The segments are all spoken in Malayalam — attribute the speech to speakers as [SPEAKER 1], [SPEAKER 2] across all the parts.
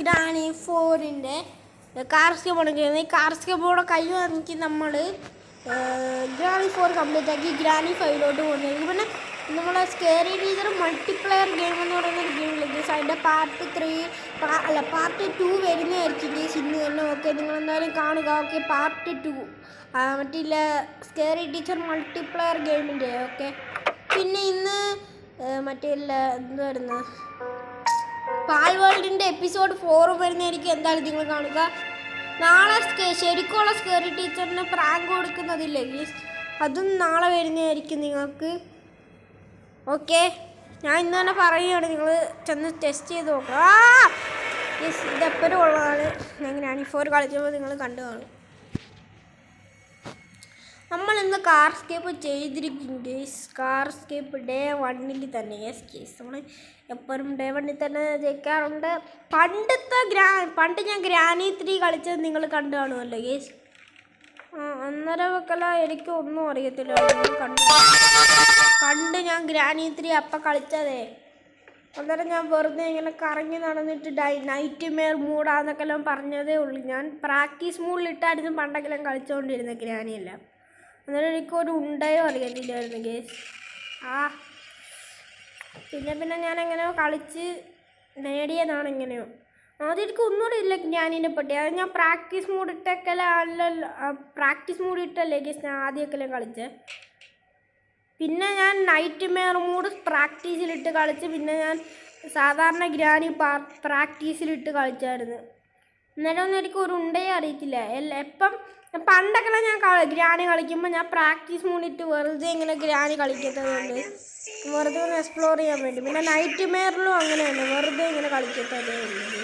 [SPEAKER 1] ഗ്രാനി 4-ൻ്റെ കാർസ്കേ പോകണം ചെയ്യുന്നത്. ഈ കാർസ്കേ പോകണ കഴിയുമെങ്കിൽ നമ്മൾ ഗ്രാനി 4 കംപ്ലീറ്റ് ആക്കി ഗ്രാനി 5-ലോട്ട് പോകുന്നതായിരിക്കും. പിന്നെ നമ്മളെ സ്കേറി ടീച്ചർ മൾട്ടിപ്ലെയർ ഗെയിം എന്ന് പറയുന്നൊരു ഗെയിമിലേക്ക് അതിൻ്റെ പാർട്ട് 2 വരുന്നതായിരിക്കും ഗേസ് ഇന്ന് തന്നെ. ഓക്കെ, നിങ്ങളെന്തായാലും കാണുക. ഓക്കെ, പാർട്ട് 2 മറ്റില്ല സ്കേറി ടീച്ചർ മൾട്ടിപ്ലെയർ ഗെയിമിൻ്റെ. ഓക്കെ, പിന്നെ ഇന്ന് മറ്റില്ല എന്തായിരുന്നു പാൽ വേൾഡിൻ്റെ എപ്പിസോഡ് 4 വരുന്നതായിരിക്കും. എന്തായാലും നിങ്ങൾ കാണുക. നാളെ ശരിക്കുള്ള സ്കേറി ടീച്ചറിന് പ്രാങ്ക് കൊടുക്കുന്നതില്ലേ ഗേസ്, അതും നാളെ വരുന്നതായിരിക്കും നിങ്ങൾക്ക്. ഓക്കെ, ഞാൻ ഇന്ന് തന്നെ പറയുകയാണ്, നിങ്ങൾ ചെന്ന് ടെസ്റ്റ് ചെയ്ത് നോക്കുക. യെസ്, ഇതെപ്പോഴും ഉള്ളതാണ്. ഞാൻ 4 കളിച്ചപ്പോൾ നിങ്ങൾ കണ്ടു കാണും. നമ്മളിന്ന് കാർസ്കേപ്പ് ചെയ്തിരിക്കും ഗേസ്. കാർസ്കേപ്പ് ഡേ 1-ൽ തന്നെ. യെസ് ഗേസ്, നമ്മൾ എപ്പോഴും ഡേ 1-ൽ തന്നെ ജയിക്കാറുണ്ട്. പണ്ട് ഞാൻ ഗ്രാനി 3 കളിച്ചത് നിങ്ങൾ കണ്ടു കാണുമല്ലോ ഗേസ്. അന്നേരം വെക്കല എനിക്ക് ഒന്നും അറിയത്തില്ല. പണ്ട് ഞാൻ ഗ്രാനി 3 അപ്പം കളിച്ചതേ. അന്നേരം ഞാൻ വെറുതെ ഇങ്ങനെ കറങ്ങി നടന്നിട്ട് നൈറ്റ് മെയർ മൂടാന്നൊക്കെ എല്ലാം പറഞ്ഞതേ ഉള്ളൂ. ഞാൻ പ്രാക്ടീസ് മൂഡിലിട്ടായിരുന്നു പണ്ടെങ്കിലും കളിച്ചുകൊണ്ടിരുന്നത് ഗ്രാനിയെല്ലാം. അന്നേരം എനിക്കൊരു ഉണ്ടയോ അറിയത്തില്ലായിരുന്നു ഗേസ്. പിന്നെ ഞാൻ എങ്ങനെയോ കളിച്ച് നേടിയതാണ്. എങ്ങനെയോ ആദ്യം എനിക്ക് ഒന്നുകൂടെ ഇല്ല ഗ്രാനീനെ പറ്റി. അത് ഞാൻ പ്രാക്ടീസ് മൂഡ് ഇട്ടല്ലേ ഗേസ് ഞാൻ ആദ്യമൊക്കെ കളിച്ചത്. പിന്നെ ഞാൻ നൈറ്റ് മെയർ മൂഡ് പ്രാക്ടീസിലിട്ട് കളിച്ച് പിന്നെ ഞാൻ സാധാരണ ഗ്രാനി പ്രാക്ടീസിലിട്ട് കളിച്ചായിരുന്നു. അന്നേരം ഒന്നും എനിക്ക് ഒരു ഉണ്ടേ അറിയത്തില്ല. പണ്ടൊക്കെ ഞാൻ ഗ്രാനി കളിക്കുമ്പോൾ ഞാൻ പ്രാക്ടീസ് മൂഡിട്ട് വെറുതെ ഇങ്ങനെ ഗ്രാനി കളിക്കത്തതുകൊണ്ട് വെറുതെ ഒന്ന് എക്സ്പ്ലോർ ചെയ്യാൻ വേണ്ടി. പിന്നെ നൈറ്റ് മെയറിലും അങ്ങനെ തന്നെ വെറുതെ ഇങ്ങനെ കളിക്കത്തതേ ഉള്ളൂ.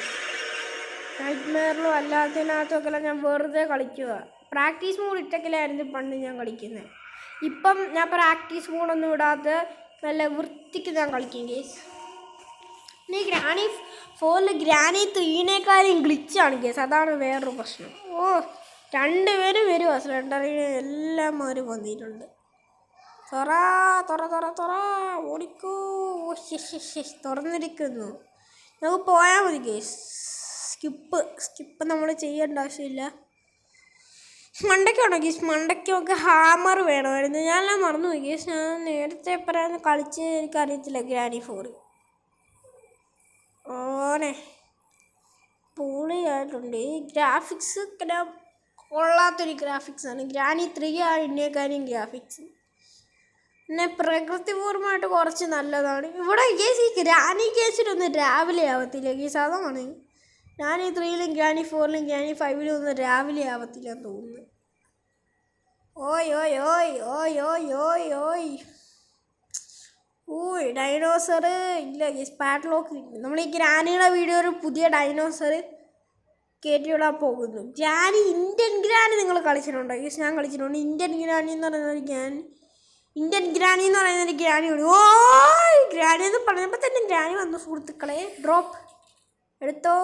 [SPEAKER 1] നൈറ്റ് മെയറിലും അല്ലാത്തതിനകത്തൊക്കെ ഞാൻ വെറുതെ കളിക്കുക. പ്രാക്ടീസ് മൂഡ് ഇട്ടൊക്കെയായിരുന്നു പണ്ട് ഞാൻ കളിക്കുന്നത്. ഇപ്പം ഞാൻ പ്രാക്ടീസ് മൂഡൊന്നും ഇടാതെ നല്ല വൃത്തിക്ക് ഞാൻ കളിക്കും ഗേസ്. പിന്നെ ഗ്രാനി 4-ൽ ഗ്രാനി 3-നേക്കാളും ഗ്ലിച്ചാണ് ഗേസ്. അതാണ് വേറൊരു പ്രശ്നം. രണ്ടുപേരും വരുമോ സിലിണ്ടറിന് എല്ലാം ഒരു വന്നിട്ടുണ്ട്. തൊറ ഓടിക്കോ. തുറന്നിരിക്കുന്നു. നമുക്ക് പോയാൽ മതി ഗേസ്. സ്കിപ്പ് നമ്മൾ ചെയ്യേണ്ട ആവശ്യമില്ല. മണ്ടയ്ക്കാണോ ഗേസ്? മണ്ടയ്ക്കൊക്കെ ഹാമർ വേണമായിരുന്നു. ഞാനെല്ലാം മറന്നുപോയി ഗേസ്. ഞാൻ നേരത്തെ പറയാൻ കളിച്ച് എനിക്കറിയത്തില്ല ഗ്രാനി 4. പൊളിയായിട്ടുണ്ട്. ഈ ഗ്രാഫിക്സ് കൊള്ളാത്തൊരു ഗ്രാഫിക്സാണ്. ഗ്രാനി 3 ഇതിനേക്കാളും ഗ്രാഫിക്സ്. പിന്നെ പ്രകൃതിപൂർവമായിട്ട് കുറച്ച് നല്ലതാണ്. ഇവിടെ ഗേസ് ഈ ഗ്രാനി കേസിലൊന്നും രാവിലെ ആവത്തില്ല ഗേസ്. അതാണ് ഗ്രാനി 3-ലും ഗ്രാനി 4-ലും ഗ്രാനി 5-ലും ഒന്നും രാവിലെ ആവത്തില്ലെന്ന് തോന്നുന്നു. ഓയ് ഡൈനോസർ ഇല്ല ഗേസ്. പാഡ്ലോക്ക് നമ്മൾ ഈ ഗ്രാനിയുടെ വീഡിയോ ഒരു പുതിയ ഡൈനോസർ കയറ്റിവിടാൻ പോകുന്നു. ഇന്ത്യൻ ഗ്രാനി നിങ്ങൾ കളിച്ചിട്ടുണ്ടോ ഗേസ്? ഞാൻ കളിച്ചിട്ടുണ്ട്. ഇന്ത്യൻ ഗ്രാനി എന്ന് പറയുന്നൊരു ഗ്രാനി ഉണ്ട്. ഗ്രാനി എന്ന് പറഞ്ഞപ്പോൾ തന്നെ ഗ്രാനി വന്നു സുഹൃത്തുക്കളെ. ഡ്രോപ്പ് എടുത്തോ.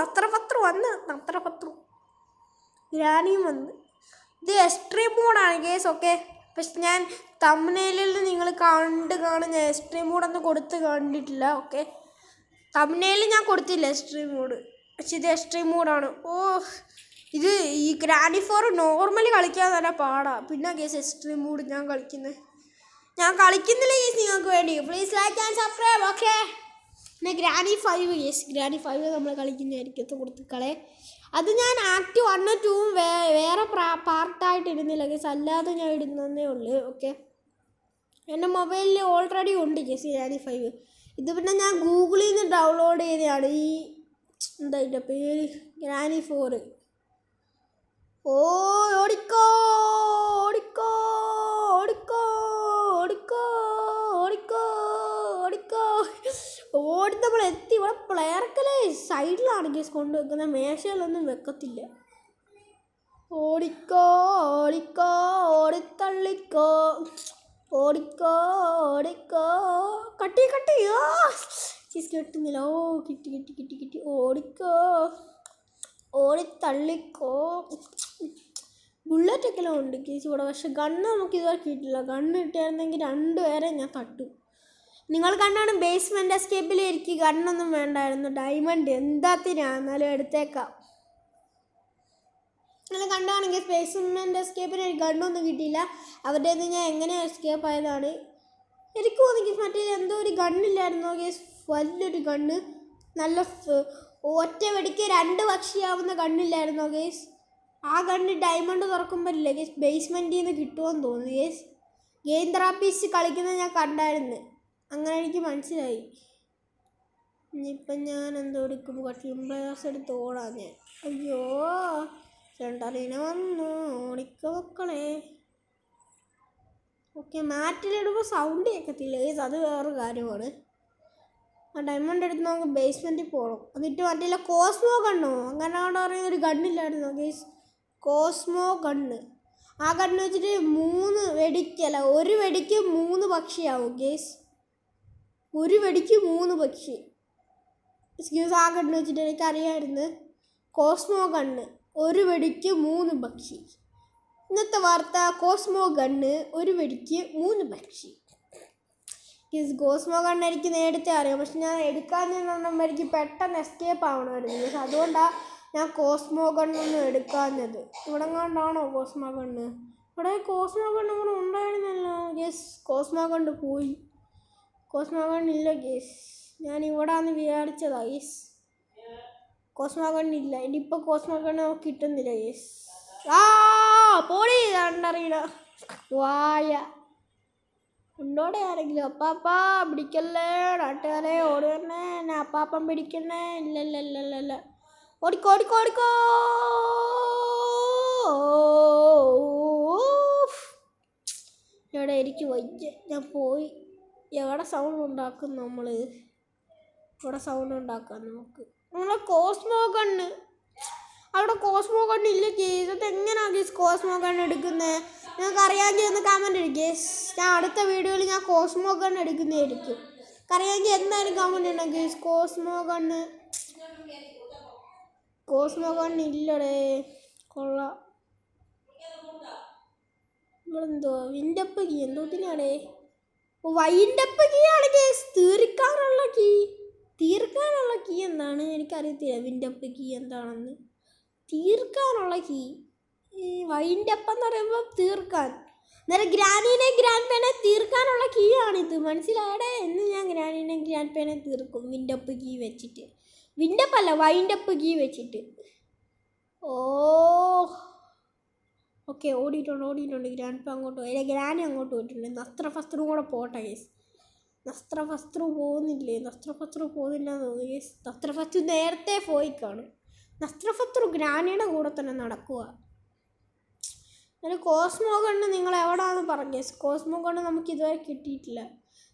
[SPEAKER 1] നത്രപത്രം വന്ന് ഗ്രാനിയും വന്ന്. ഇത് എക്സ്ട്രീം മോഡാണ് ഗേസ്. ഓക്കെ, പക്ഷെ ഞാൻ തംബ്നെയിലിൽ നിങ്ങൾ കാണുന്ന എക്സ്ട്രീം മോഡൊന്നും കൊടുത്ത് കണ്ടിട്ടില്ല. ഓക്കെ, തംബ്നെയിലിൽ ഞാൻ കൊടുത്തില്ല എക്സ്ട്രീം മോഡ്, പക്ഷെ ഇത് എക്സ്ട്രീം മോഡാണ്. ഇത് ഈ ഗ്രാനി 4 നോർമലി കളിക്കാൻ തന്നെ പാടാ. പിന്നെ ഗേസ് എക്സ്ട്രീം മോഡ് ഞാൻ കളിക്കുന്നില്ല ഗേസ്. നിങ്ങൾക്ക് വേണ്ടി please like and subscribe. Okay, പിന്നെ ഗ്രാനി 5 ഗേസ്. ഗ്രാനി 5 നമ്മൾ കളിക്കുന്നതായിരിക്കും സുഹൃത്തുക്കളെ. അത് ഞാൻ ആക്ട് 1ഉം 2ഉം വേറെ പാർട്ടായിട്ട് ഇടുന്നില്ല ഗേസ്. അല്ലാതെ ഞാൻ ഇടുന്നതേ ഉള്ളൂ. ഓക്കെ, എൻ്റെ മൊബൈലിൽ ഓൾറെഡി ഉണ്ട് ഗേസ് ഗ്രാനി 5. ഇത് പിന്നെ ഞാൻ ഗൂഗിളിൽ നിന്ന് ഡൗൺലോഡ് ചെയ്തതാണ്. എന്താ ഇതിൻ്റെ പേര്? ഗ്രാനി 4. ഓടിക്കോ. ഓടി നമ്മൾ എത്തി. ഇവിടെ പ്ലെയർക്കല്ലേ സൈഡിലാണ് ഗേസ് കൊണ്ടുവെക്കുന്നത്, മേശയിലൊന്നും വെക്കത്തില്ല. ഓടിത്തള്ളിക്കോ. കട്ടി ചീസ് കിട്ടുന്നില്ല. കിട്ടി. ഓടിത്തള്ളിക്കോ. ബുള്ളറ്റൊക്കെ ഉണ്ട് കേസ് ഇവിടെ. പക്ഷെ ഗണ്ണ് നമുക്ക് ഇതുവരെ കിട്ടില്ല. ഗണ്ണ് കിട്ടിയായിരുന്നെങ്കിൽ 2 പേരെ ഞാൻ തട്ടും. നിങ്ങൾ കണ്ടാണ് ബേസ്മെൻറ്റ് എസ്കേപ്പിൽ എനിക്ക് ഗണ്ണൊന്നും വേണ്ടായിരുന്നു. ഡയമണ്ട് എന്താത്തിനാണ്, എന്നാലും എടുത്തേക്കാം. നിങ്ങൾ കണ്ടാണെങ്കിൽ ബേസ്മെൻറ്റ് എസ്കേപ്പിന് എനിക്ക് ഗണ്ണൊന്നും കിട്ടിയില്ല. അവരുടെ ഞാൻ എങ്ങനെ എസ്കേപ്പ് ആയതാണ്. എനിക്ക് തോന്നി മറ്റേ എന്തോ ഒരു ഗണ്ണില്ലായിരുന്നോ ഗേസ്, വലിയൊരു ഗണ്ണ്, നല്ല ഒറ്റ വെടിക്ക് 2 പക്ഷിയാവുന്ന ഗണ്ണില്ലായിരുന്നോ ഗേസ്. ആ ഗണ്ണ് ഡയമണ്ട് തുറക്കുമ്പോഴില്ലേ ഗേസ് ബേസ്മെൻറ്റിൽ നിന്ന് കിട്ടുമെന്ന് തോന്നുന്നു ഗേസ്. ഗെയിം തെറാപ്പീസ് കളിക്കുന്നത് ഞാൻ കണ്ടായിരുന്നു, അങ്ങനെ എനിക്ക് മനസ്സിലായി. ഇനിയിപ്പം ഞാൻ എന്തോ എടുക്കും, കട്ടിംപ്ലേയേഴ്സ് എടുത്ത് ഓടാൻ ഞാൻ. അയ്യോ സെൻറ്ററിനെ വന്നു ഓടിക്ക മക്കളെ. ഓക്കെ, മാറ്റിലിടുമ്പോൾ സൗണ്ട് കേൾക്കത്തില്ല ഗേസ്, അത് വേറൊരു കാര്യമാണ്. ആ ഡയമണ്ട് എടുത്ത് നമുക്ക് ബേസ്മെൻറ്റിൽ പോകണം. എന്നിട്ട് മറ്റേ കോസ്മോ ഗണ്ണോ അങ്ങനെ അവിടെ പറയുന്ന ഒരു ഗണ്ണില്ലായിരുന്നോ ഗേസ്, കോസ്മോ ഗണ്ണ്. ആ ഗണ്ണ് വെച്ചിട്ട് 3 വെടിക്കല്ല, 1 വെടിക്ക് 3 പക്ഷിയാവും ഗേസ്. 1 വെടിക്ക് 3 പക്ഷി. എക്സ്ക്യൂസ്, ആ ഗണ്ണ് വെച്ചിട്ട് എനിക്കറിയാമായിരുന്നു. കോസ്മോ ഗണ്ണ് 1 വെടിക്ക് 3 പക്ഷി. ഇന്നത്തെ വാർത്ത, കോസ്മോ ഗണ്ണ് 1 വെടിക്ക് 3 പക്ഷി. കോസ്മോ ഗണ്ണ് എനിക്ക് നേരത്തെ അറിയാം, പക്ഷെ ഞാൻ എടുക്കാൻ ചെന്നുമ്പോൾ എനിക്ക് പെട്ടെന്ന് എസ്കേപ്പ് ആവണമായിരുന്നു. അതുകൊണ്ടാണ് ഞാൻ കോസ്മോ ഗണ്ണൊന്നും എടുക്കാഞ്ഞത്. ഇവിടെ കണ്ടാണോ കോസ്മോ ഗണ്ണ്? ഇവിടെ കോസ്മോ ഗണ്ണ് ഇവിടെ ഉണ്ടായിരുന്നല്ലോ ഗേസ്. കോസ്മോ ഗണ്ണ് പോയി, കോസ്മോ ഗണ്ണില്ല ഗേസ്. ഞാൻ ഇവിടാന്ന് വിചാരിച്ചതാ ഗേസ്, കോസ്മോ ഗണ്ണില്ല. ഇനിയിപ്പോൾ കോസ്മോ ഗണ്ണ് കിട്ടുന്നില്ല ഗേസ്. ആ പോടി കണ്ടറിയില്ല വായ ഉണ്ടോടെ ആരെങ്കിലും. അപ്പാപ്പാ പിടിക്കല്ലേ നാട്ടുകാരെ, ഓടി തന്നെ എന്നെ അപ്പാപ്പൻ പിടിക്കണേ. ഇല്ല ഓടിക്കോ ഓടിക്കോ ഓടിക്കോ. എവിടെ എനിക്ക് വയ്യ, ഞാൻ പോയി. എവിടെ സൗണ്ട് ഉണ്ടാക്കും നമ്മൾ? ഇവിടെ സൗണ്ട് ഉണ്ടാക്കാം നമുക്ക്. നമ്മളെ കോസ്മോ ഗണ്ണ്, അവിടെ കോസ്മോ ഗണ്ണ് ഇല്ല കേസ്. അത് എങ്ങനെയാണ് ഗേസ് കോസ്മോ ഗണ്ണ് എടുക്കുന്നത്? നിങ്ങൾക്ക് അറിയാമെങ്കിൽ ഒന്ന് കമൻറ്റ് ഇടും ഗേസ്. ഞാൻ അടുത്ത വീഡിയോയിൽ ഞാൻ കോസ്മോ ഗണ്ണ് എടുക്കുന്നതായിരിക്കും. അറിയാമെങ്കിൽ എന്തായാലും കമൻറ്റ് ഇടണം ഗേസ്. കോസ്മോ ഗണ്ണ് ഇല്ലടേ, കൊള്ളാം. ഇവിടെന്തോ വിൻഡപ്പ് കീ എന്തോത്തിനാടേ? വൈൻഡപ്പ് കീ ആണ് കേസ്. തീർക്കാനുള്ള കീ എന്താണ് എനിക്കറിയത്തില്ല. വിൻഡപ്പ് കീ എന്താണെന്ന്, തീർക്കാനുള്ള കീ. ഈ വൈൻഡപ്പ് എന്ന് പറയുമ്പോൾ തീർക്കാൻ, അന്നേരം ഗ്രാൻഡ് പേനെ തീർക്കാനുള്ള കീ ആണിത്, മനസ്സിലായടേ. എന്ന് ഞാൻ ഗ്രാൻഡ് പേനെ തീർക്കും വിൻഡപ്പ് കീ വെച്ചിട്ട്. വിൻഡപ്പ് അല്ല, വൈൻഡപ്പ് കീ വെച്ചിട്ട്. ഓക്കെ, ഓടിയിട്ടുണ്ട്. ഗ്രാൻഡ് പേ അങ്ങോട്ട് പോയി, ഗ്രാനി അങ്ങോട്ട് പോയിട്ടുണ്ട്. നസ്ത്രഫസ്ത്രും കൂടെ പോട്ടെ കേസ്. നസ്ത്രഫസ്ത്രു പോകുന്നില്ല തോന്നുന്നു കേസ്. നസ്ത്രഫസ്ത്രു നേരത്തെ പോയി കാണും. നസ്ത്രഫസ്ത്രു ഗ്രാനിയുടെ കൂടെ തന്നെ നടക്കുക. ഒരു കോസ്മോ ഗണ്ണ് നിങ്ങൾ എവിടെയാണെന്ന് പറഞ്ഞു കേസ്. കോസ്മോ ഗണ്ണ് നമുക്ക് ഇതുവരെ കിട്ടിയിട്ടില്ല.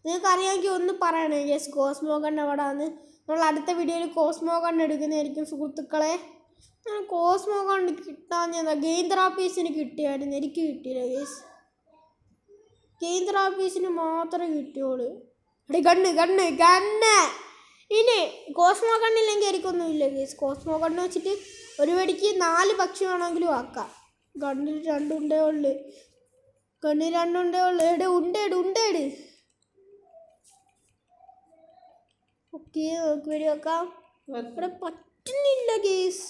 [SPEAKER 1] നിങ്ങൾക്ക് അറിയാമെങ്കിൽ ഒന്ന് പറയണേ കേസ്, കോസ്മോ ഗണ്ണ് എവിടെയാണ്. നമ്മൾ അടുത്ത വീഡിയോയിൽ കോസ്മോ ഗണ്ണ് എടുക്കുന്നതായിരിക്കും സുഹൃത്തുക്കളെ. കോസ്മോ ഗണ്ണ് കിട്ടാൻ ഗെയിം തെറാപ്പീസിന് കിട്ടിയായിരുന്നു, എനിക്ക് കിട്ടിയില്ല കേസ്. ഗെയിം തെറാപ്പീസിന് മാത്രമേ കിട്ടിയുള്ളൂ. ഗണ്ണ് ഇനി കോസ്മോ ഗണ്ണില്ലെങ്കിൽ എനിക്കൊന്നുമില്ല കേസ്. കോസ്മോ ഗണ്ണ് വെച്ചിട്ട് 1 വെടിക്ക് 4 പക്ഷി വേണമെങ്കിലും ആക്കാം. ഗണ്ണിൽ 2 ഉണ്ടേ ഉള്ളു. ഉണ്ടേട്. ഓക്കെ, നമുക്ക് വേണ്ടി വെക്കാം. ഇവിടെ പറ്റുന്നില്ല കേസ്,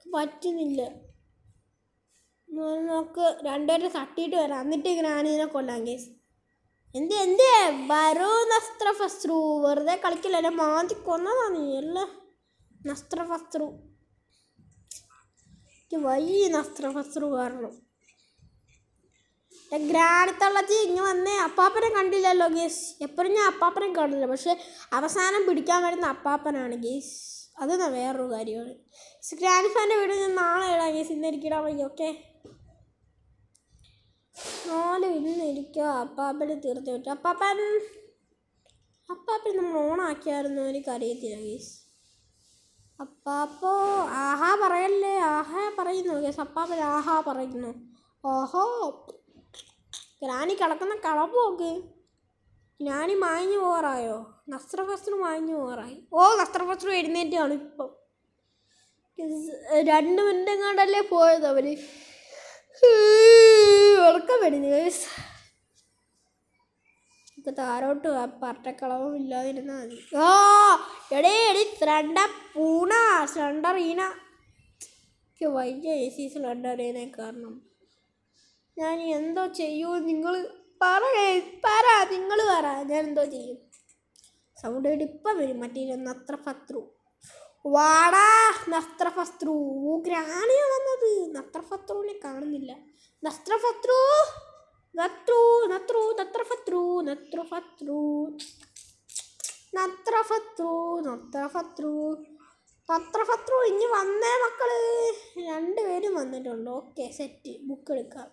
[SPEAKER 1] പറ്റുന്നില്ല. നമുക്ക് 2 പേരെ തട്ടിയിട്ട് വരാം, എന്നിട്ട് ഗ്രാനീനെ കൊല്ലാം കേസ്. എന്തേ വരൂ നസ്ത്രഫസ്ത്രു, വെറുതെ കളിക്കില്ല. എന്നെ മാറ്റി കൊന്നതാ നീ അല്ല നസ്ത്രഫസ്ത്രു. നസ്ത്രഫസ്ത്രു കാരണം ഗ്രാനത്തള്ളത്തി ഇങ്ങ് വന്നേ. അപ്പാപ്പനെ കണ്ടില്ലല്ലോ ഗേസ്. എപ്പോഴും ഞാൻ അപ്പാപ്പനെ കാണില്ല, പക്ഷെ അവസാനം പിടിക്കാൻ വരുന്ന അപ്പാപ്പനാണ് ഗേസ്. അത് വേറൊരു കാര്യമാണ്. ഗ്രാൻഡ് ഫാൻ്റെ വീഡിയോ ഞാൻ നാളെ ഇടാം ഗേസ്. ഇന്ന് എനിക്കിടാൻ വയ്യ. ഓക്കെ, 4 ഇന്നിരിക്കുക. അപ്പാപ്പന് തീർത്ത് പറ്റും. അപ്പാപ്പൻ നമ്മൾ ഓണാക്കിയായിരുന്നു, എനിക്കറിയത്തില്ല ഗേസ്. അപ്പാപ്പോ ആഹാ പറയല്ലേ, ആഹാ പറയുന്നു ഗേസ്. അപ്പാപ്പൻ ആഹാ പറയുന്നു. ഓഹോ, ഗ്രാനി കിടക്കുന്ന കളപ്പോക്ക്. ഗ്രാനി മാഞ്ഞു പോകാറായോ? നസ്ത്രഫസ്ത്രു മാഞ്ഞു പോകാറായി. നസ്ത്രഫസ്ത്രു എഴുന്നേറ്റാണ് ഇപ്പം. 2 മിനിറ്റ് എങ്ങാണ്ടല്ലേ പോയത് അവർ. ഉറക്കം വരുന്നു ഗേസ്. ഇപ്പം താരോട്ട് പട്ടക്കളവും ഇല്ലാതിരുന്നാൽ മതി. ഓ എടേ സ്ലണ്ട പൂണ സ്ലണ്ടറീന വയ്യ ചേച്ചി സ്ലണ്ടറീനെ കാരണം ഞാൻ എന്തോ ചെയ്യൂ നിങ്ങൾ പറ നിങ്ങൾ പറ ഞാൻ എന്തോ ചെയ്യും. സൗണ്ട് ഇപ്പം വരും മറ്റേ നത്രഫത്രു വാടാ നത്രഫത്രു ഗ്രാനിയാ വന്നത്. നത്രഫത്രുവിനെ കാണുന്നില്ല. നത്രഫത്രു നത്രൂ നത്രൂ നത്രഫത്രു നത്രഫത്രു നത്രഫത്രു നത്രഫത്രു നത്രഫത്രു ഇനി വന്നേ മക്കള്. 2 പേരും വന്നിട്ടുണ്ട്. Okay set. ബുക്ക് എടുക്കാം.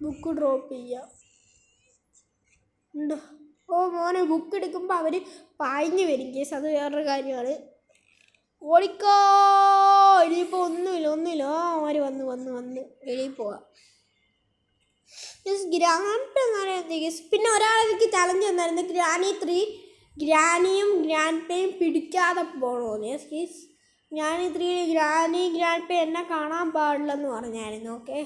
[SPEAKER 1] ബുക്ക് ഡ്രോപ്പ് ചെയ്യാം. ഉണ്ടോ? ഓ മോനെ ബുക്ക് എടുക്കുമ്പോൾ അവർ പായിഞ്ഞ് വരും കേസ്. അത് വേറൊരു കാര്യമാണ്. ഓടിക്കോ ഇനിയിപ്പോൾ ഒന്നുമില്ല അവർ വന്ന് വെളിയിൽ പോവാം. ഗ്രാൻഡ് എന്നാണ് കേസ്. പിന്നെ ഒരാളെനിക്ക് ചലഞ്ച് തന്നായിരുന്നു ഗ്രാനി 3 ഗ്രാനിയും ഗ്രാൻഡ് പേയും പിടിക്കാതെ പോകണമെന്ന്. യെസ് കേസ് ഗ്രാനി 3 ഗ്രാൻഡ് പേ എന്നെ കാണാൻ പാടില്ലെന്ന് പറഞ്ഞായിരുന്നു. ഓക്കെ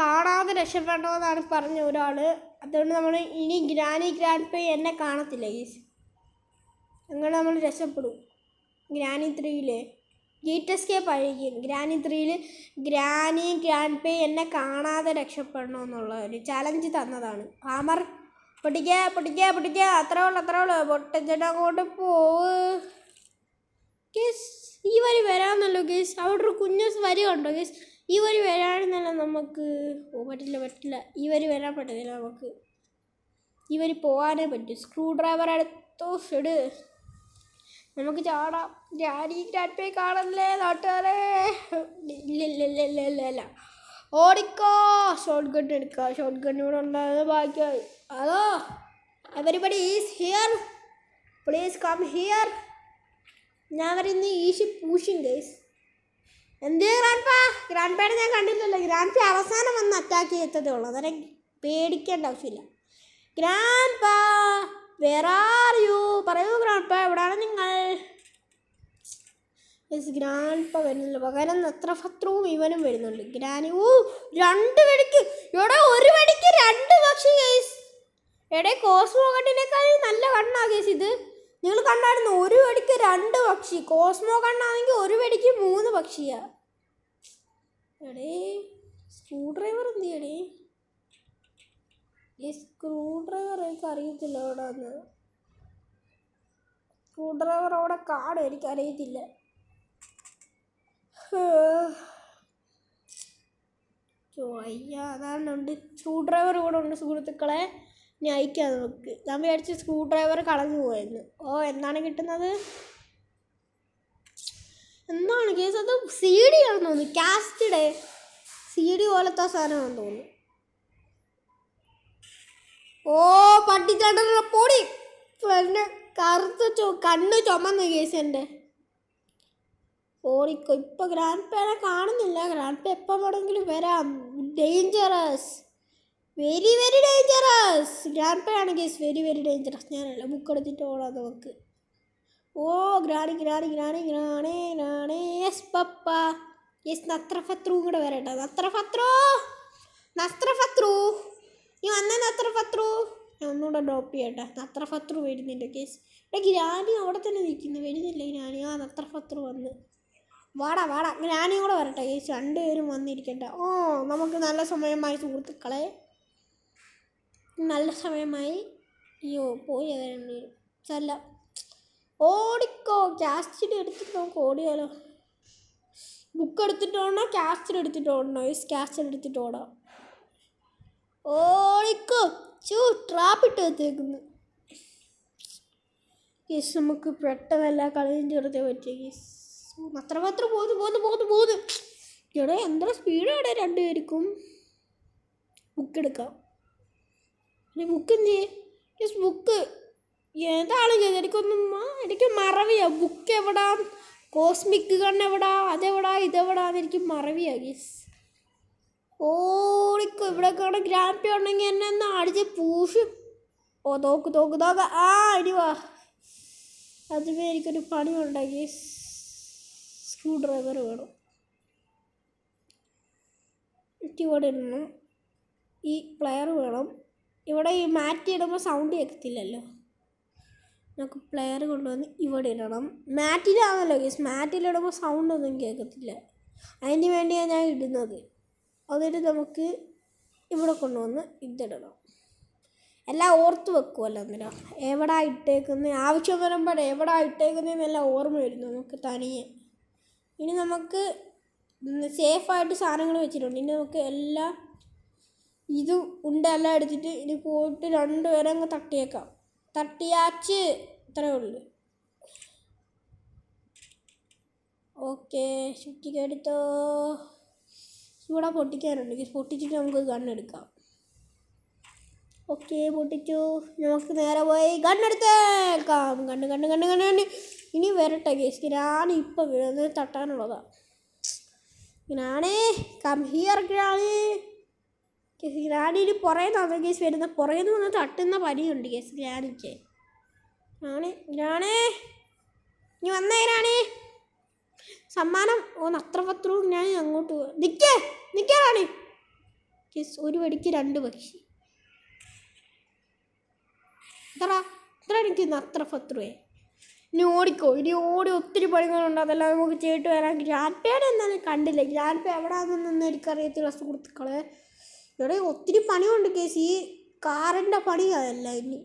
[SPEAKER 1] കാണാതെ രക്ഷപ്പെടണമെന്നാണ് പറഞ്ഞ ഒരാൾ. അതുകൊണ്ട് നമ്മൾ ഇനി ഗ്രാൻഡ് പേ എന്നെ കാണത്തില്ല ഗീസ്. അങ്ങനെ നമ്മൾ രക്ഷപ്പെടും. ഗ്രാനി 3 ഗേറ്റ് എസ്കേപ്പ് ആയിരിക്കും. ഗ്രാനി 3 ഗ്രാൻഡ് പേ എന്നെ കാണാതെ രക്ഷപ്പെടണമെന്നുള്ള ഒരു ചലഞ്ച് തന്നതാണ്. ഹാമർ പൊട്ടിക്കുക അത്രേ ഉള്ളൂ പൊട്ടിച്ചിട്ട് അങ്ങോട്ട് പോവ് ഗീസ്. ഈ വരി വരാമെന്നല്ലോ ഗീസ്. അവിടെ ഒരു കുഞ്ഞു വരി ഉണ്ടോ ഗീസ്? ഈ വരി വരാണെന്നല്ല നമുക്ക്. പറ്റില്ല ഈ വരി വരാൻ പറ്റത്തില്ല നമുക്ക്. ഈ വരി പോകാനേ പറ്റും. സ്ക്രൂ ഡ്രൈവർ എടുത്തോ ഇട്. നമുക്ക് ചാടാം. ഗ്രാൻഡ് പേ കാണല്ലേ നാട്ടുകാരെ? ഇല്ല ഓടിക്കോ. ഷോർട്ട് ഗൺ എടുക്കുക. ഷോർട്ട് ഗൺ ഇവിടെ ഉണ്ടായത് ബാക്കിയായി. Hello everybody is here, please come here. ഞാൻ പറയുന്നത് ഈസി പൂഷിങ് ഗൈസ്. എന്ത് ഗ്രാൻഡ് പേടെ ഞാൻ കണ്ടില്ലല്ലോ. ഗ്രാൻഡ് പേ അവസാനം വന്ന് അറ്റാക്ക് ചെയ്തതേ ഉള്ളൂ. അന്നേരം പേടിക്കേണ്ട ആവശ്യമില്ല. ഗ്രാൻഡ് പാ വേർ ആർ യു? പറയൂ ഗ്രാൻഡ് പാ എവിടെയാണ് നിങ്ങൾ? യെസ് ഗ്രാൻഡ് പാ വരുന്നില്ല. പകരം നത്രഫത്രുവും ഇവനും വരുന്നുണ്ട്. ഗ്രാനി 2 വെടിക്ക് ഇവിടെ 1 വെടിക്ക് 2 പക്ഷി ഗൈസ്. എടേ കോസ്മോ കണ്ണിനേക്കാൾ നല്ല കണ്ണാ ഗൈസ് ഇത്. നിങ്ങൾ കണ്ടായിരുന്നു 1 വെടിക്ക് 2 പക്ഷി. കോസ്മോ കണ്ണാണെങ്കിൽ 1 വെടിക്ക് 3 പക്ഷിയാ. എടേ സ്ക്രൂ ഡ്രൈവർ എന്ത് ചെയ്യടേ? ഈ സ്ക്രൂ ഡ്രൈവർ എനിക്ക് അറിയത്തില്ല എവിടെ വന്ന്. സ്ക്രൂ ഡ്രൈവർ അവിടെ കാണും, എനിക്കറിയത്തില്ല. അയ്യ അതാണ്ടുണ്ട്. സ്ക്രൂ ഡ്രൈവർ ഇവിടെ ഉണ്ട് സുഹൃത്തുക്കളെ. ഞാൻ അയക്കാം നമുക്ക്. ഞാൻ വിചാരിച്ച് സ്ക്രൂ ഡ്രൈവർ കളഞ്ഞു പോയെന്ന്. ഓ എന്താണ് കിട്ടുന്നത്? എന്താണ് കേസ്? അത് CD ആണെന്ന് തോന്നുന്നു. കാസ്റ്റഡ് CD പോലത്തെ സാധനമാണെന്ന് തോന്നുന്നു. ഓ പട്ടിച്ചാട്ട പൊടി എൻ്റെ കറുത്ത കണ്ണ് ചുമന്ന് കേസ് എൻ്റെ. ഓടിക്കോ. ഇപ്പോൾ ഗ്രാൻഡ് പേനെ കാണുന്നില്ല. ഗ്രാൻഡ് പേ എപ്പോൾ വേണമെങ്കിലും വരാം. Dangerous, very dangerous. ഗ്രാൻഡ് പേ ആണ് കേസ്. Very dangerous. ഞാനല്ല ബുക്ക് എടുത്തിട്ട് ഓടാം നമുക്ക്. ഓ ഗ്രാണി യെസ് പപ്പ. യെസ് നത്രഫത്രു കൂടെ വരട്ടെ. നത്രഫത്രു നീ വന്ന നത്രഫത്രു. ഞാൻ ഒന്നുകൂടെ ഡ്രോപ്പ് ചെയ്യട്ടെ. നത്രഫത്രു വരുന്നില്ല കേസ്. ഗ്രാനി അവിടെ തന്നെ നിൽക്കുന്നു. വരുന്നില്ല ഗ്രാനി. നത്രഫത്രു വന്ന് വാടാ ഗ്രാനി കൂടെ വരട്ടെ കേസ്. 2 പേരും വന്നിരിക്കട്ടെ. ഓ നമുക്ക് നല്ല സമയമായി സുഹൃത്തുക്കളെ, നല്ല സമയമായി. അയ്യോ പോയി അതല്ല. ഓടിക്കോ. കാസ്റ്റഡ് എടുത്തിട്ട് നമുക്ക് ഓടിയാലോ. ബുക്ക് എടുത്തിട്ട് ഓടണോ കാസ്റ്റഡ് എടുത്തിട്ട് ഓടണോ? കാസ്റ്റഡ് എടുത്തിട്ട് ഓടാം. ഓടിക്കോ. ട്രാപ്പ് ഇട്ട് വെച്ചേക്കുന്നു കേസ്. നമുക്ക് പെട്ടെന്നല്ല കളിയും ചെറുതേ പറ്റിയ കേസ്. അത്ര പോന്ന് എടാ എന്താ സ്പീഡാണ് 2 പേർക്കും. ബുക്ക് എടുക്കാം. ബുക്ക് എന്ത് ചെയ്യേ? യെസ് ബുക്ക് ഏതാണ് എനിക്ക് മറവിയാ. ബുക്ക് എവിടാ? കോസ്മിക് ഗൺ എവിടാ? ഇതെവിടാന്ന് എനിക്ക് മറവിയാ ഗീസ്. ഓടിക്കോ. ഇവിടെ കാണാൻ ഗ്രാൻഡ് പേ ഉണ്ടെങ്കിൽ എന്നെ ഒന്ന് അടിച്ച് പൂഷും. ഓ തോക്ക് ഇനി വാ. അതുമേ എനിക്കൊരു പണിയുണ്ട് ഗീസ്. സ്ക്രൂ ഡ്രൈവർ വേണം. ഇവിടെ ഇടണം. ഈ പ്ലെയർ വേണം. ഇവിടെ ഈ മാറ്റിയിടുമ്പോൾ സൗണ്ട് കേൾക്കത്തില്ലല്ലോ. നമുക്ക് പ്ലെയർ കൊണ്ടുവന്ന് ഇവിടെ ഇടണം. മാറ്റിലാണല്ലോ ഗൈസ്, മാറ്റിലിടുമ്പോൾ സൗണ്ട് ഒന്നും കേൾക്കത്തില്ല. അതിന് വേണ്ടിയാണ് ഞാൻ ഇടുന്നത്. എന്നിട്ട് നമുക്ക് ഇവിടെ കൊണ്ടുവന്ന് ഇതിടണം. എല്ലാം ഓർത്ത് വെക്കുമല്ലോ അന്നേരം. എവിടെ ഇട്ടേക്കുന്നത്, ആവശ്യം വരുമ്പോൾ എവിടെ ഇട്ടേക്കുന്നതെന്നെല്ലാം ഓർമ്മ വരുന്നു നമുക്ക് തനിയെ. ഇനി നമുക്ക് സേഫായിട്ട് സാധനങ്ങൾ വെച്ചിട്ടുണ്ട്. ഇനി നമുക്ക് എല്ലാം ഇത് എല്ലാം എടുത്തിട്ട് ഇനി പോയിട്ട് രണ്ടുപേരെ അങ്ങ് തട്ടിയേക്കാം. തട്ടിയാച്ച് ഇത്രയേ ഉള്ളൂ. ഓക്കെ, ചുറ്റിക്കെടുത്തോ. ഇവിടെ പൊട്ടിക്കാനുണ്ട്. പൊട്ടിച്ചിട്ട് നമുക്ക് ഗണ്ണെടുക്കാം. ഓക്കെ, പൊട്ടിച്ചു. നമുക്ക് നേരെ പോയി ഗണ്ണെടുത്തേക്കാം. കണ്ണ് ഇനി വരട്ടെ കേസ്. ഞാനിപ്പോൾ വരുന്നത് തട്ടാനുള്ളതാണ്. ഗ്രാണി കം ഹിയർ ഗ്രാണി. ഗ്രാണിന് പുറയുന്ന കേസ് വരുന്ന പുറയുന്ന വന്ന് തട്ടുന്ന പനിയുണ്ട് കേസ് ഗ്രാണിക്ക്. ഗ്രാണി ഇനി വന്നേ ഗ്രാണി. സമ്മാനം അത്ര പത്രവും ഞാൻ അങ്ങോട്ട് നിൽക്കേ റാണി. കേസ് ഒരു വെടിക്ക് 2 പക്ഷി. ഇത്ര എനിക്ക് അത്ര പത്രമേ. ഇനി ഓടിക്കോ. ഇനി ഒത്തിരി പണികളുണ്ട്. അതെല്ലാം നമുക്ക് ചെയ്തിട്ട് വരാം. ഗ്രാൻഡ് പേടെ എന്തായാലും കണ്ടില്ല. ഗ്രാൻഡ് പേ എവിടെയാണെന്നൊന്നും എനിക്കറിയത്തില്ല സുഹൃത്തുക്കളെ. ഇവിടെ ഒത്തിരി പണിയുണ്ട് കേസ്. ഈ കാറിൻ്റെ പണിയല്ല. ഇനി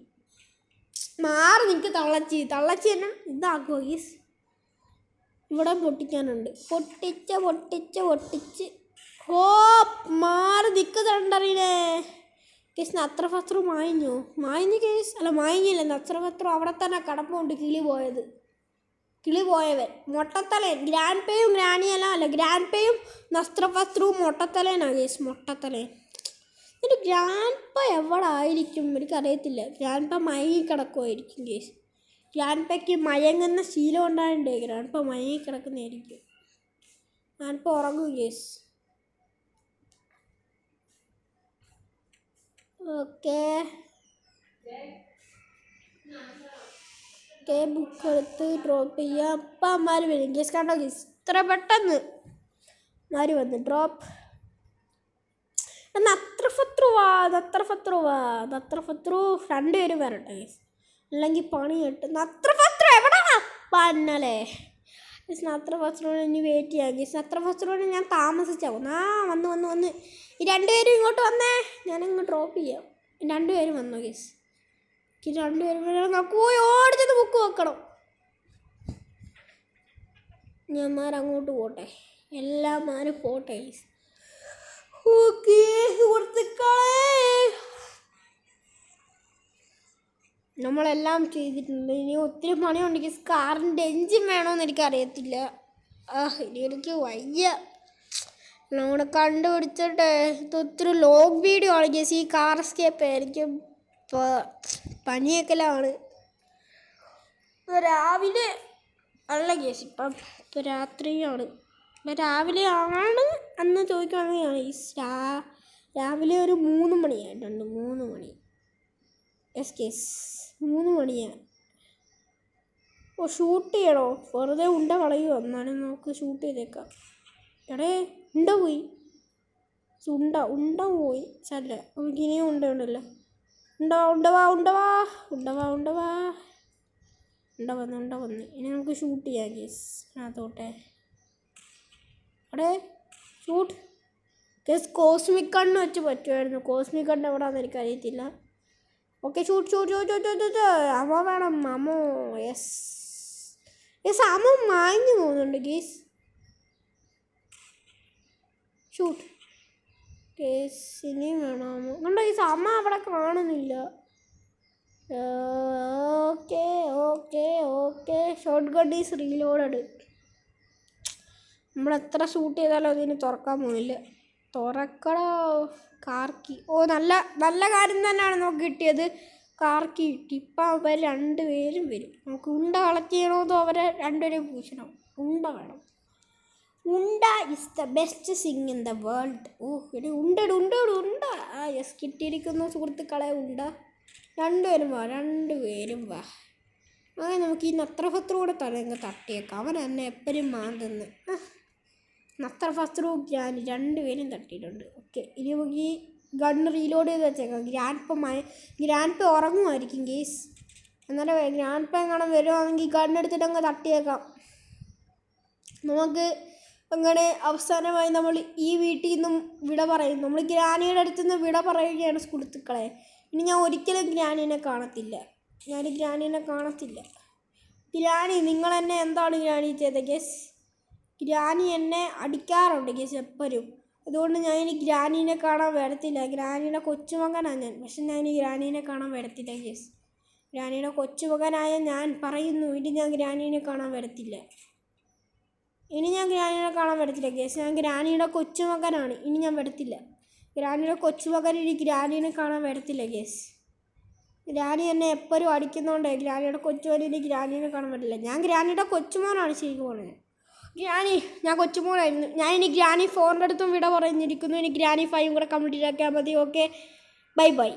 [SPEAKER 1] മാറി നിൽക്ക് തള്ളച്ചി തന്നെ ഇതാക്കുമോ കേസ്. ഇവിടെ പൊട്ടിക്കാനുണ്ട്. പൊട്ടിച്ച് മാറി നിൽക്ക് തണ്ടറിയണേ കേസ്. നത്രപത്രം മായിഞ്ഞു കേസ്. അല്ല മായിഞ്ഞില്ല, നത്രപത്രം അവിടെ തന്നെ കിടപ്പുണ്ട്. കിളി പോയവൻ മൊട്ടത്തലൻ. ഗ്രാൻഡ് പേയും ഗ്രാനിയല്ല. അല്ല ഗ്രാൻഡ് പേയും നസ്ത്രപത്രവും മൊട്ടത്തലേനാണ് കേസ്. മൊട്ടത്തലേൻ. എന്നിട്ട് ഗ്രാൻഡ് പ എവിടെ ആയിരിക്കും എനിക്കറിയത്തില്ല. ഗ്രാൻഡ് പ മയങ്ങി കിടക്കുമായിരിക്കും കേസ്. ഗ്രാൻഡ് പയ്ക്ക് മയങ്ങുന്ന ശീലം ഉണ്ടായിട്ടേ ഗ്രാൻഡ് പ മയങ്ങി കിടക്കുന്നതായിരിക്കും. ഗ്രാൻഡ് പ ഉറങ്ങും കേസ്. ഓക്കെ, ബുക്ക് എടുത്ത് ഡ്രോപ്പ് ചെയ്യാം. അപ്പം അമ്മമാർ വരും കേസ്. കണ്ടോ കേസ്, ഇത്ര പെട്ടെന്ന് മാര് വന്ന് ഡ്രോപ്പ്. നത്രപത്രു 2 പേരും വരട്ടെ കേസ്. അല്ലെങ്കിൽ പണി കിട്ടും. നത്രപത്രം എവിടെ പന്നലേ കേസ്. നത്രപത്രോട് ഇനി വെയിറ്റ് ചെയ്യാം കേസ്. നത്രപത്രോട് ഞാൻ താമസിച്ചാവും. വന്ന് ഈ 2 പേരും ഇങ്ങോട്ട് വന്നേ. ഞാനിങ്ങ് ഡ്രോപ്പ് ചെയ്യാം. 2 പേരും വന്നോ കേസ്. 2 പേരും നോക്കൂ. ഓടിച്ചത് ബുക്ക് വെക്കണം. ഞാന്മാരങ്ങോട്ട് പോട്ടെ. എല്ലാമാരും പോട്ടെ കേസ്. ഓക്കെ സുഹൃത്തുക്കളെ, നമ്മളെല്ലാം ചെയ്തിട്ടുണ്ട്. ഇനി ഒത്തിരി പണിയുണ്ട് കേസ്. കാറിൻ്റെ എൻജിൻ വേണമെന്ന് എനിക്കറിയത്തില്ല. ഇനി എനിക്ക് വയ്യ. നമ്മളെ കണ്ടുപിടിച്ചിട്ട് ഇത് ഒത്തിരി ലോങ് വീഡിയോ ആണ് കേസ്. ഈ കാർ എസ്കേപ്പ് എനിക്ക് പനിയൊക്കെയാണ്. രാവിലെ അല്ല കേസ്, ഇപ്പോൾ രാത്രിയാണ്. രാവിലെ ആണ് അന്ന് ചോദിക്കുകയാണെങ്കിൽ രാവിലെ ഒരു 3 മണിയായിട്ടുണ്ട്. 3 മണി. യെസ് കേസ്, 3 മണിയാണ്. ഷൂട്ട് ചെയ്യണോ? വെറുതെ ഉണ്ട കളയുമോ? എന്നാലും നമുക്ക് ഷൂട്ട് ചെയ്തേക്കാം. ഉണ്ട പോയി. ഉണ്ട പോയി. ചല്ല, നമുക്കിനിയും ഉണ്ടല്ലോ. ഉണ്ട വന്ന്. ഇനി നമുക്ക് ഷൂട്ട് ചെയ്യാം കേസ്. അതോട്ടെ ഷൂട്ട് കേസ്. കോസ്മിക് കണ്ണ് വെച്ച് പറ്റുമായിരുന്നു. കോസ്മിക് കണ്ണ് എവിടെയാണെന്ന് എനിക്കറിയത്തില്ല. Okay, shoot. അമ്മ വേണം. അമ്മോ യെസ് അമ്മ മാഞ്ഞു പോകുന്നുണ്ട് കേസ്. Shoot case. ഇനിയും വേണം അമ്മ. കണ്ടോ കേസ്, അമ്മ അവിടെ കാണുന്നില്ല. Okay short gun is reloaded. നമ്മളെത്ര ഷൂട്ട് ചെയ്താലും അതിന് തുറക്കാൻ പോകുന്നില്ല. തുറക്കടോ കാർക്കി. നല്ല കാര്യം തന്നെയാണ് നമുക്ക് കിട്ടിയത്. കാർക്കി കിട്ടി. ഇപ്പം അവർ 2 പേരും വരും. നമുക്ക് ഉണ്ട കളക്ട് ചെയ്യണമെന്നോ അവരെ 2 പേരെയും പൂശണം. ഉണ്ട വേണം. ഉണ്ട is the best Singh in the world. ഇനി ഉണ്ട. യെസ്, കിട്ടിയിരിക്കുന്നു സുഹൃത്തുക്കളെ ഉണ്ട. 2 പേരും വാ. അങ്ങനെ നമുക്ക് ഈ നത്രപത്രൂടെ തലങ്ങ് തട്ടിയേക്കാം. അവൻ എന്നെ എപ്പോഴും മാന്തുന്നു. നത്രപത്രവും ഞാൻ 2 പേരും തട്ടിയിട്ടുണ്ട്. ഓക്കെ, ഇനി നമുക്ക് ഈ ഗണ്ണ് റീലോഡ് ചെയ്ത് വെച്ചേക്കാം. ഗ്രാൻഡ് പേ ഉറങ്ങുമായിരിക്കും ഗേസ്. എന്നാലും ഗ്രാൻഡ് പേ എങ്ങനെ വരുവാണെങ്കിൽ ഗണ്ണെടുത്തിട്ട് അങ്ങ് തട്ടിയേക്കാം. നമുക്ക് അങ്ങനെ അവസാനമായി നമ്മൾ ഈ വീട്ടിൽ നിന്നും വിട പറയും. നമ്മൾ ഗ്രാനിയുടെ അടുത്ത് നിന്ന് വിട പറയുകയാണ് സുഹൃത്തുക്കളെ. ഇനി ഞാൻ ഒരിക്കലും ഗ്രാനീനെ കാണത്തില്ല. ഗ്രാനി നിങ്ങൾ എന്നെ എന്താണ് ഗ്രാനി ചെയ്തത് ഗേസ്? ഗ്രാനി എന്നെ അടിക്കാറുണ്ട് ഗേസ് എപ്പോഴും. അതുകൊണ്ട് ഞാൻ ഇനി ഗ്രാനീനെ കാണാൻ വരത്തില്ല. ഗ്രാനിയുടെ കൊച്ചുമകനാണ് ഞാൻ. പക്ഷെ ഞാൻ ഇനി ഗ്രാനീനെ കാണാൻ വരത്തില്ല ഗേസ്. ഗ്രാനിയുടെ കൊച്ചുമകനായ ഞാൻ പറയുന്നു, ഇനി ഞാൻ ഗ്രാനീനെ കാണാൻ വരത്തില്ല ഗേസ്. ഞാൻ ഗ്രാനിയുടെ കൊച്ചുമകനാണ്. ഇനി ഞാൻ വരത്തില്ല. ഗ്രാനിയുടെ കൊച്ചുമകൻ ഇനി ഗ്രാനീനെ കാണാൻ വരത്തില്ല ഗേസ്. ഗ്രാനി എന്നെ എപ്പോഴും അടിക്കുന്നതുകൊണ്ട് ഗ്രാനിയുടെ കൊച്ചുമോൻ ഇനി ഗ്രാനീനെ കാണാൻ പറ്റില്ല. ഞാൻ ഗ്രാനിയുടെ കൊച്ചുമോനാണ് ശരിക്കും പറഞ്ഞത്. ഞാൻ കൊച്ചുമോനായിരുന്നു. ഞാൻ ഇനി ഗ്രാനി 4ൻ്റെ അടുത്തും വിട പറഞ്ഞിരിക്കുന്നു. ഇനി ഗ്രാനി 5 കൂടെ കംപ്ലീറ്റ് ആക്കിയാൽ മതി. Okay, by.